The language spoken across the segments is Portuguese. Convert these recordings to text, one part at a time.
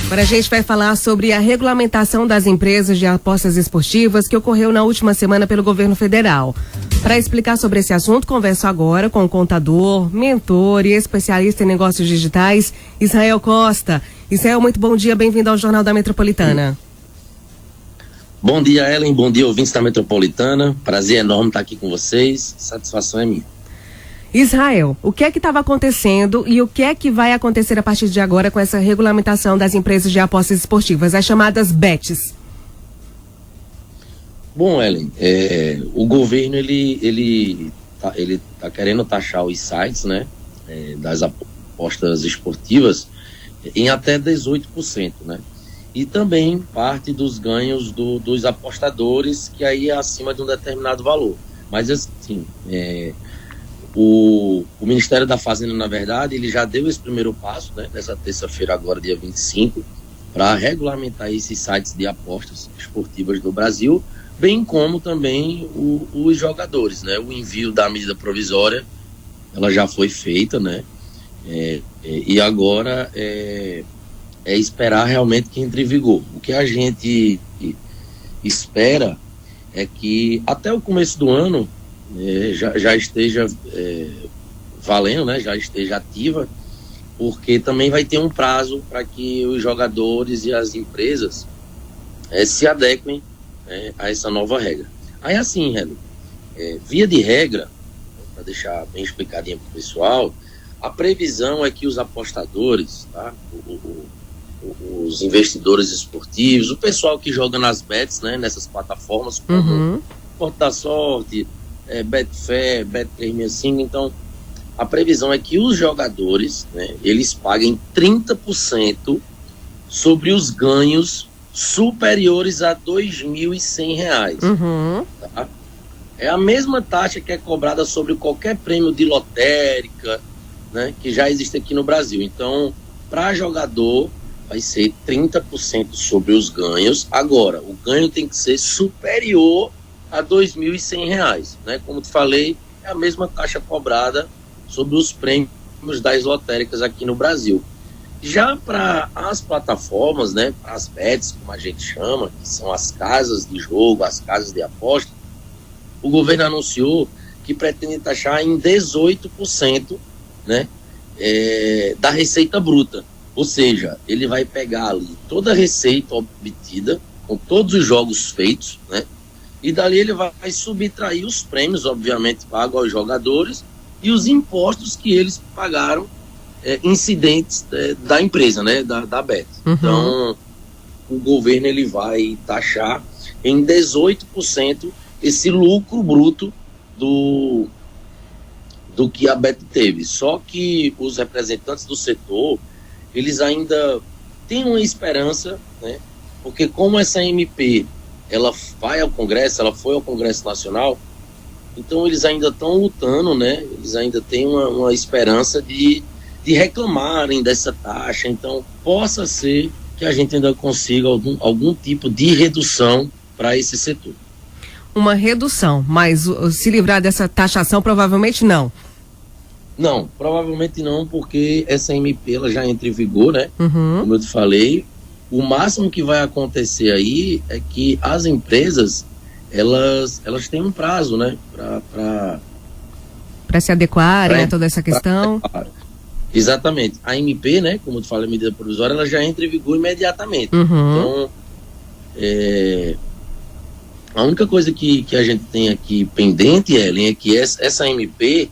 Agora a gente vai falar sobre a regulamentação das empresas de apostas esportivas que ocorreu na última semana pelo governo federal. Para explicar sobre esse assunto, converso agora com o contador, mentor e especialista em negócios digitais, Israel Costa. Israel, muito bom dia, bem-vindo ao Jornal da Metropolitana. Bom dia, Ellen, bom dia, ouvintes da Metropolitana. Prazer enorme estar aqui com vocês, satisfação é minha. Israel, o que é que estava acontecendo e o que é que vai acontecer a partir de agora com essa regulamentação das empresas de apostas esportivas, as chamadas bets? Bom, Ellen, o governo ele tá querendo taxar os sites, né, das apostas esportivas em até 18%, né? E também parte dos ganhos dos apostadores, que aí é acima de um determinado valor. Mas assim, o Ministério da Fazenda, na verdade, ele já deu esse primeiro passo, né, nessa terça-feira agora, dia 25, para regulamentar esses sites de apostas esportivas do Brasil, bem como também os jogadores, né? O envio da medida provisória, ela já foi feita, né? E agora é esperar realmente que entre em vigor. O que a gente espera é que até o começo do ano já esteja valendo, né? Já esteja ativa, porque também vai ter um prazo para que os jogadores e as empresas se adequem a essa nova regra. Aí assim, via de regra, para deixar bem explicadinho para o pessoal, a previsão é que os apostadores, tá? Os investidores esportivos, o pessoal que joga nas bets, né, nessas plataformas como Porto da Sorte, Betfair, Bet365, então a previsão é que os jogadores, né, eles paguem 30% sobre os ganhos superiores a R$ 2.100. Tá? É a mesma taxa que é cobrada sobre qualquer prêmio de lotérica, né, que já existe aqui no Brasil. Então, para jogador, vai ser 30% sobre os ganhos. Agora, o ganho tem que ser superior a R$ 2.100, né? Como te falei, é a mesma taxa cobrada sobre os prêmios das lotéricas aqui no Brasil. Já para as plataformas, né, as bets, como a gente chama, que são as casas de jogo, as casas de aposta, o governo anunciou que pretende taxar em 18%, né, da receita bruta. Ou seja, ele vai pegar ali toda a receita obtida, com todos os jogos feitos, né? E dali ele vai subtrair os prêmios, obviamente, pagos aos jogadores e os impostos que eles pagaram incidentes da empresa, né? Da Bet. Então, o governo ele vai taxar em 18% esse lucro bruto do que a Bet teve. Só que os representantes do setor, eles ainda têm uma esperança, né? Porque como essa MP, ela vai ao Congresso, ela foi ao Congresso Nacional, então eles ainda estão lutando, né? Eles ainda têm uma esperança de reclamarem dessa taxa, então possa ser que a gente ainda consiga algum tipo de redução para esse setor. Uma redução, mas se livrar dessa taxação provavelmente não. Não, provavelmente não, porque essa MP ela já entra em vigor, né? Como eu te falei, o máximo que vai acontecer aí é que as empresas, elas têm um prazo, né? Para se adequarem a toda essa questão. Exatamente. A MP, né? Como eu te falei, a medida provisória, ela já entra em vigor imediatamente. Então, a única coisa que a gente tem aqui pendente, Ellen, é que essa MP,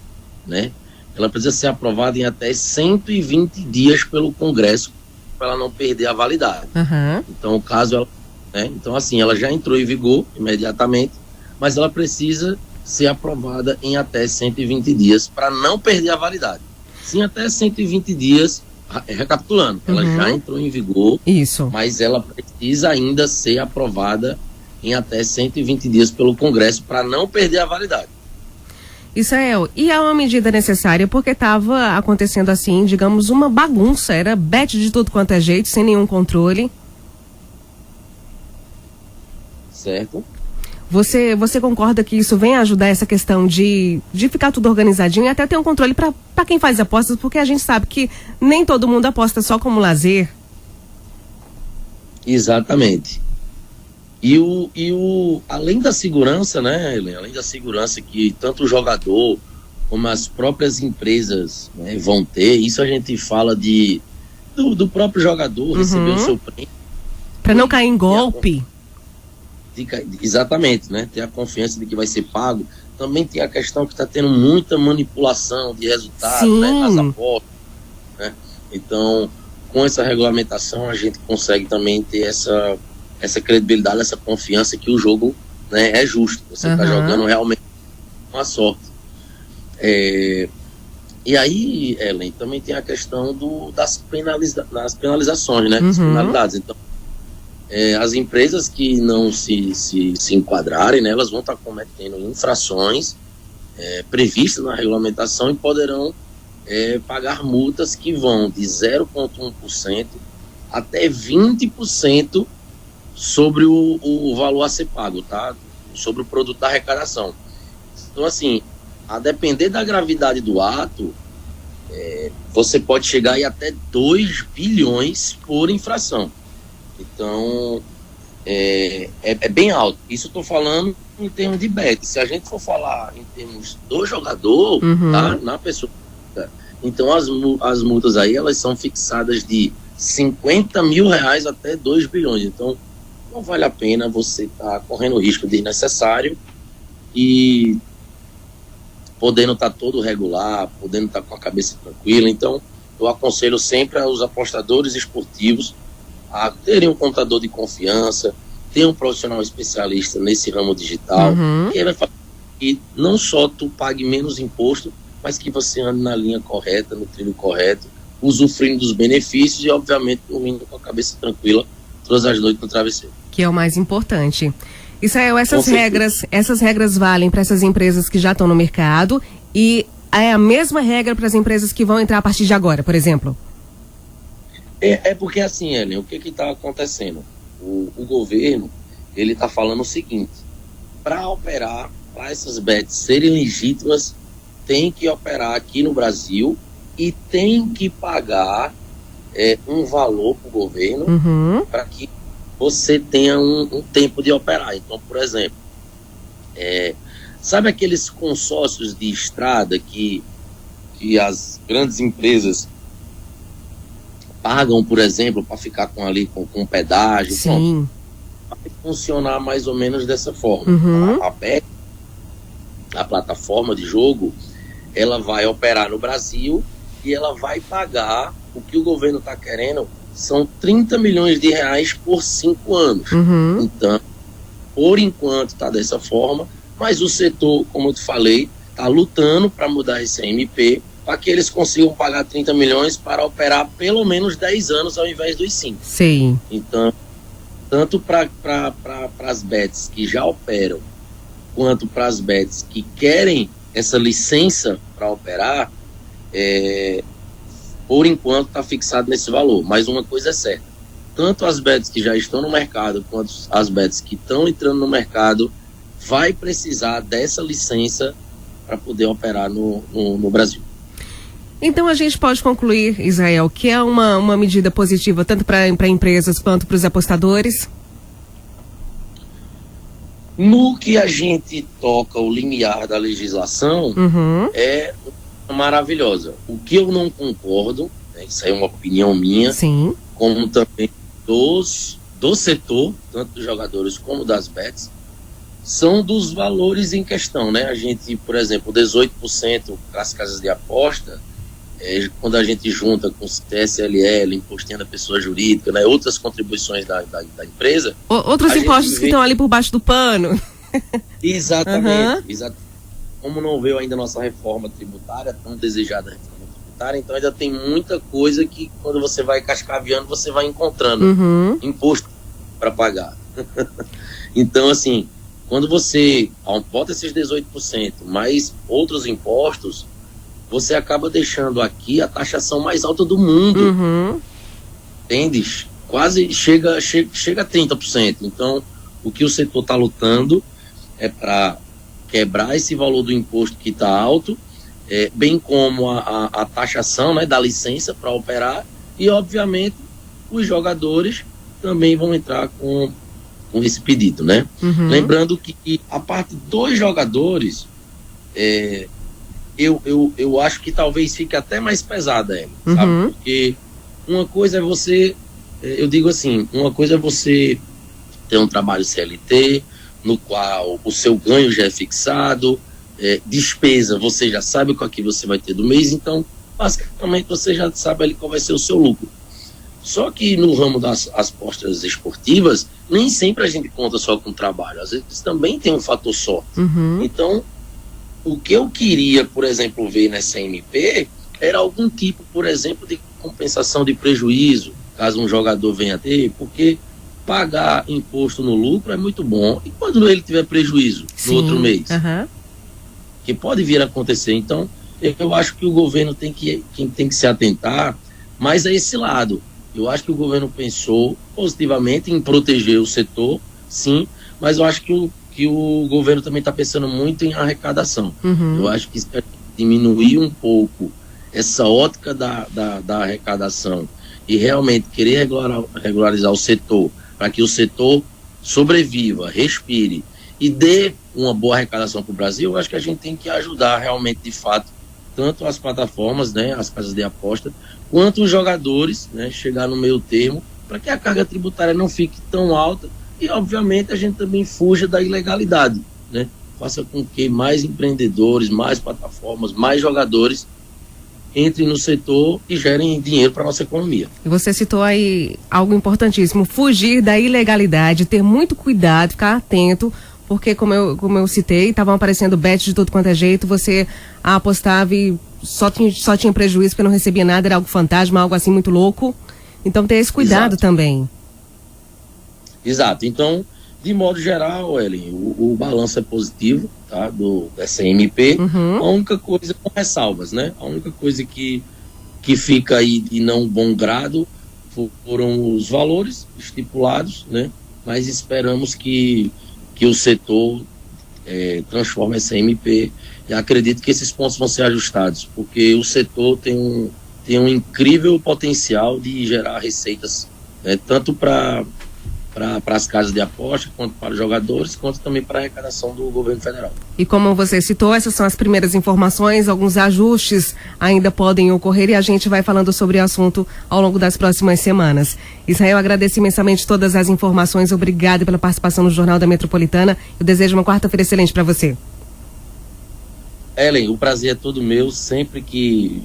né? Ela precisa ser aprovada em até 120 dias pelo Congresso para ela não perder a validade. Então, caso ela, né? Então, assim, ela já entrou em vigor imediatamente, mas ela precisa ser aprovada em até 120 dias para não perder a validade. Sim, até 120 dias, recapitulando, ela já entrou em vigor, mas ela precisa ainda ser aprovada em até 120 dias pelo Congresso para não perder a validade. Israel, e é uma medida necessária porque estava acontecendo assim, digamos, uma bagunça, era bet de tudo quanto é jeito, sem nenhum controle. Certo. Você concorda que isso vem ajudar essa questão de ficar tudo organizadinho e até ter um controle para quem faz apostas, porque a gente sabe que nem todo mundo aposta só como lazer. Exatamente. Além da segurança, né, Helen? Além da segurança que tanto o jogador como as próprias empresas, né, vão ter, isso a gente fala do próprio jogador receber o seu prêmio. Para não cair em golpe. Exatamente, né? Ter a confiança de que vai ser pago. Também tem a questão que está tendo muita manipulação de resultados, né, nas apostas, né? Então, com essa regulamentação, a gente consegue também ter essa credibilidade, essa confiança que o jogo, né, é justo. Você está jogando realmente com a sorte. E aí, Ellen, também tem a questão das penalizações, né? Das penalidades. Então, as empresas que não se enquadrarem, né, elas vão estar cometendo infrações previstas na regulamentação e poderão pagar multas que vão de 0,1% até 20% sobre o valor a ser pago, tá? Sobre o produto da arrecadação. Então, assim, a depender da gravidade do ato, você pode chegar aí até 2 bilhões por infração. Então, é bem alto. Isso eu estou falando em termos de bet. Se a gente for falar em termos do jogador, tá? Na pessoa, então as multas aí, elas são fixadas de R$50 mil até 2 bilhões. Então, não vale a pena você estar correndo risco desnecessário e podendo estar todo regular, podendo estar com a cabeça tranquila. Então, eu aconselho sempre aos apostadores esportivos a terem um contador de confiança, ter um profissional especialista nesse ramo digital, que vai fazer que não só tu pague menos imposto, mas que você ande na linha correta, no trilho correto, usufruindo dos benefícios e, obviamente, dormindo com a cabeça tranquila todas as noites no travesseiro. Que é o mais importante. Israel, essas regras valem para essas empresas que já estão no mercado e é a mesma regra para as empresas que vão entrar a partir de agora, por exemplo? Porque assim, Ellen, o que está acontecendo? O governo, ele está falando o seguinte: para operar, para essas bets serem legítimas, tem que operar aqui no Brasil e tem que pagar um valor para o governo para que você tenha um tempo de operar. Então, por exemplo, sabe aqueles consórcios de estrada que as grandes empresas pagam, por exemplo, para ficar com pedágio? Sim. Vai funcionar mais ou menos dessa forma. A Bet, a plataforma de jogo, ela vai operar no Brasil e ela vai pagar o que o governo está querendo, são R$30 milhões por 5 anos. Então, por enquanto está dessa forma, mas o setor, como eu te falei, está lutando para mudar esse MP, para que eles consigam pagar 30 milhões para operar pelo menos 10 anos ao invés dos 5. Sim. Então, tanto para as bets que já operam, quanto para as bets que querem essa licença para operar, por enquanto está fixado nesse valor. Mas uma coisa é certa: tanto as bets que já estão no mercado, quanto as bets que estão entrando no mercado, vai precisar dessa licença para poder operar no Brasil. Então a gente pode concluir, Israel, que é uma medida positiva tanto para empresas quanto para os apostadores? No que a gente toca o limiar da legislação, é maravilhosa. O que eu não concordo, né, isso aí é uma opinião minha, sim, como também do setor, tanto dos jogadores como das bets, são dos valores em questão, né? A gente, por exemplo, 18% para as casas de aposta, quando a gente junta com CSLL, imposto da pessoa jurídica, né, outras contribuições da empresa... Outros impostos que estão ali por baixo do pano. Exatamente. Como não veio ainda a nossa reforma tributária, tão desejada reforma tributária, então ainda tem muita coisa que, quando você vai cascaveando, você vai encontrando imposto para pagar. Então, assim, quando você bota esses 18%, mais outros impostos, você acaba deixando aqui a taxação mais alta do mundo. Entende? Quase chega a 30%. Então, o que o setor está lutando é para quebrar esse valor do imposto que está alto, bem como a taxação, né, da licença para operar, e, obviamente, os jogadores também vão entrar com esse pedido, né? Uhum. Lembrando que a parte dos jogadores, eu acho que talvez fique até mais pesada, sabe? Porque uma coisa é você, eu digo assim, uma coisa é você ter um trabalho CLT, no qual o seu ganho já é fixado, despesa, você já sabe qual que você vai ter do mês, então, basicamente, você já sabe ali qual vai ser o seu lucro. Só que no ramo das apostas esportivas, nem sempre a gente conta só com trabalho, às vezes também tem um fator sorte. Então, o que eu queria, por exemplo, ver nessa MP, era algum tipo, por exemplo, de compensação de prejuízo, caso um jogador venha a ter, porque pagar imposto no lucro é muito bom, e quando ele tiver prejuízo no outro mês? Que pode vir a acontecer. Então, eu acho que o governo tem que se atentar mais a esse lado. Eu acho que o governo pensou positivamente em proteger o setor, sim, mas eu acho que o governo também está pensando muito em arrecadação. Eu acho que se diminuir um pouco essa ótica da arrecadação e realmente querer regularizar o setor, para que o setor sobreviva, respire e dê uma boa arrecadação para o Brasil, eu acho que a gente tem que ajudar realmente, de fato, tanto as plataformas, né, as casas de aposta, quanto os jogadores, né, chegar no meio termo, para que a carga tributária não fique tão alta e, obviamente, a gente também fuja da ilegalidade, né? Faça com que mais empreendedores, mais plataformas, mais jogadores entrem no setor e gerem dinheiro para a nossa economia. E você citou aí algo importantíssimo, fugir da ilegalidade, ter muito cuidado, ficar atento, porque como eu citei, estavam aparecendo bets de tudo quanto é jeito, você apostava e só tinha prejuízo porque não recebia nada, era algo fantasma, algo assim muito louco. Então ter esse cuidado também. Exato. Então, de modo geral, Ellen, o balanço é positivo, tá? Dessa MP. A única coisa com ressalvas, né? A única coisa que fica aí de não bom grado foram os valores estipulados, né? Mas esperamos que o setor transforme essa MP e acredito que esses pontos vão ser ajustados, porque o setor tem um incrível potencial de gerar receitas, né? Tanto para as casas de aposta, quanto para os jogadores, quanto também para a arrecadação do governo federal. E como você citou, essas são as primeiras informações, alguns ajustes ainda podem ocorrer e a gente vai falando sobre o assunto ao longo das próximas semanas. Israel, agradeço imensamente todas as informações, obrigado pela participação no Jornal da Metropolitana, eu desejo uma quarta-feira excelente para você. Ellen, o prazer é todo meu, sempre que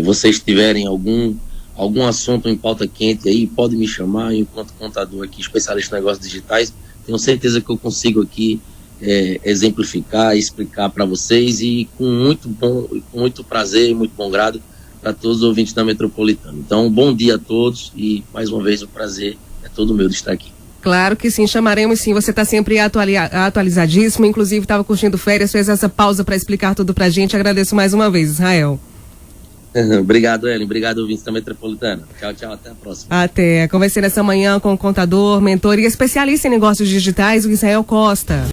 vocês tiverem algum assunto em pauta quente aí, pode me chamar, enquanto contador aqui, especialista em negócios digitais, tenho certeza que eu consigo aqui exemplificar, explicar para vocês e com muito prazer e muito bom grado para todos os ouvintes da Metropolitana. Então, bom dia a todos e mais uma vez o prazer é todo meu de estar aqui. Claro que sim, chamaremos sim, você está sempre atualizadíssimo, inclusive estava curtindo férias, fez essa pausa para explicar tudo para a gente, agradeço mais uma vez, Israel. Obrigado, Ellen. Obrigado, ouvintes da Metropolitana. Tchau, tchau. Até a próxima. Até. Conversei nessa manhã com o contador, mentor e especialista em negócios digitais, o Israel Costa.